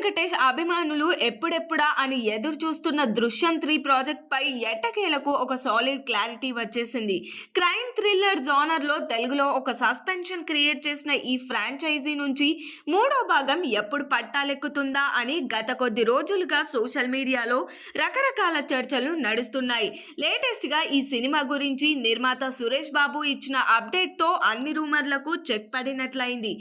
వెంకటేష్ అభిమానులు ఎప్పుడెప్పుడా అని ఎదురు చూస్తున్న దృశ్యం 3 ప్రాజెక్ట్ పై ఎట్టకేలకు ఒక సాలిడ్ క్లారిటీ వచ్చేసింది. క్రైమ్ థ్రిల్లర్ జోనర్ లో తెలుగులో ఒక సస్పెన్షన్ క్రియేట్ చేసిన ఈ ఫ్రాంచైజీ నుంచి మూడో భాగం ఎప్పుడు పట్టాలెక్కుతుందా అని గత కొద్ది రోజులుగా సోషల్ మీడియాలో రకరకాల చర్చలు నడుస్తున్నాయి. లేటెస్ట్ గా ఈ సినిమా గురించి నిర్మాత సురేష్ బాబు ఇచ్చిన అప్డేట్ తో అన్ని రూమర్లకు చెక్ పడినట్లయింది.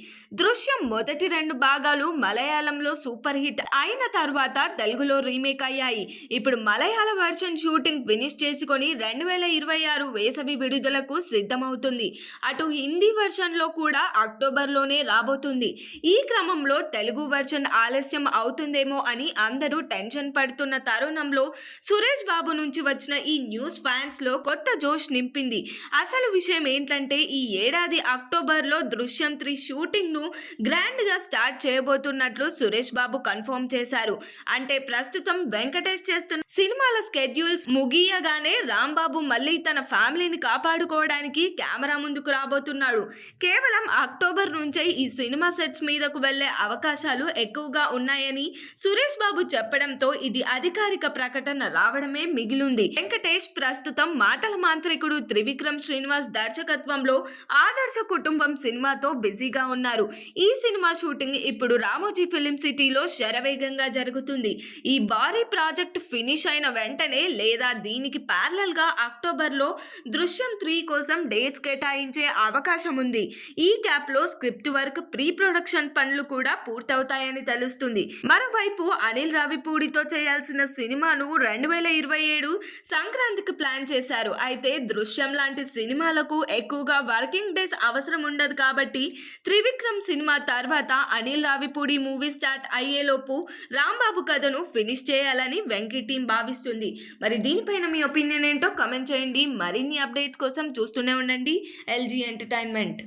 దృశ్యం మొదటి 2 భాగాలు మలయాళంలో సూపర్ హిట్ అయిన తర్వాత తెలుగులో రీమేక్ అయ్యాయి. ఇప్పుడు మలయాళ వర్షన్ షూటింగ్ ఫినిష్ చేసుకొని 2026 వేసవి విడుదలకు సిద్ధమవుతుంది. అటు హిందీ వర్షన్ లో కూడా అక్టోబర్లోనే రాబోతుంది. ఈ క్రమంలో తెలుగు వర్షన్ ఆలస్యం అవుతుందేమో అని అందరూ టెన్షన్ పడుతున్న తరుణంలో సురేష్ బాబు నుంచి వచ్చిన ఈ న్యూస్ ఫ్యాన్స్ లో కొత్త జోష్ నింపింది. అసలు విషయం ఏంటంటే ఈ ఏడాది అక్టోబర్లో దృశ్యం 3 షూటింగ్ ను గ్రాండ్ గా స్టార్ట్ చేయబోతున్నట్లు సురేష్ బాబు కన్ఫర్మ్ చేశారు. అంటే ప్రస్తుతం వెంకటేష్ చేస్తున్న సినిమాల స్కెడ్యూల్స్ ముగియగానే రాంబాబు మళ్ళీ తన ఫ్యామిలీని కాపాడుకోవడానికి కెమెరా ముందుకు రాబోతున్నాడు. కేవలం అక్టోబర్ నుంచే ఈ సినిమా సెట్స్ మీదకు వెళ్లే అవకాశాలు ఎక్కువగా ఉన్నాయని సురేష్ బాబు చెప్పడంతో ఇది అధికారిక ప్రకటన రావడమే మిగిలింది. వెంకటేష్ ప్రస్తుతం మాటల మాంత్రికుడు త్రివిక్రమ్ శ్రీనివాస్ దర్శకత్వంలో ఆదర్శ కుటుంబం సినిమాతో బిజీగా ఉన్నారు. ఈ సినిమా షూటింగ్ ఇప్పుడు రామోజీ ఫిలిం సిటీలో శరవేగంగా జరుగుతుంది. ఈ భారీ ప్రాజెక్ట్ ఫినిష్ అయిన వెంటనే లేదా దీనికి ప్యారలల్ గా అక్టోబర్లో దృశ్యం 3 కోసం డేట్స్ కేటాయించే అవకాశం ఉంది. ఈ గ్యాప్ లో స్క్రిప్ట్ వర్క్, ప్రీ ప్రొడక్షన్ పనులు కూడా పూర్తవుతాయని తెలుస్తుంది. మరోవైపు అనిల్ రావిపూడితో చేయాల్సిన సినిమాను 2027 సంక్రాంతికి ప్లాన్ చేశారు. అయితే దృశ్యం లాంటి సినిమాలకు ఎక్కువగా వర్కింగ్ డేస్ అవసరం ఉండదు కాబట్టి త్రివిక్రమ్ సినిమా తర్వాత అనిల్ రావిపూడి మూవీ స్టార్ట్ అయ్యేలోపు రాంబాబు కథను ఫినిష్ చేయాలని వెంకీ టీం భావిస్తుంది. మరి దీనిపైన మీ ఒపీనియన్ ఏంటో కామెంట్ చేయండి. మరిన్ని అప్డేట్స్ కోసం చూస్తూనే ఉండండి LG ఎంటర్టైన్మెంట్.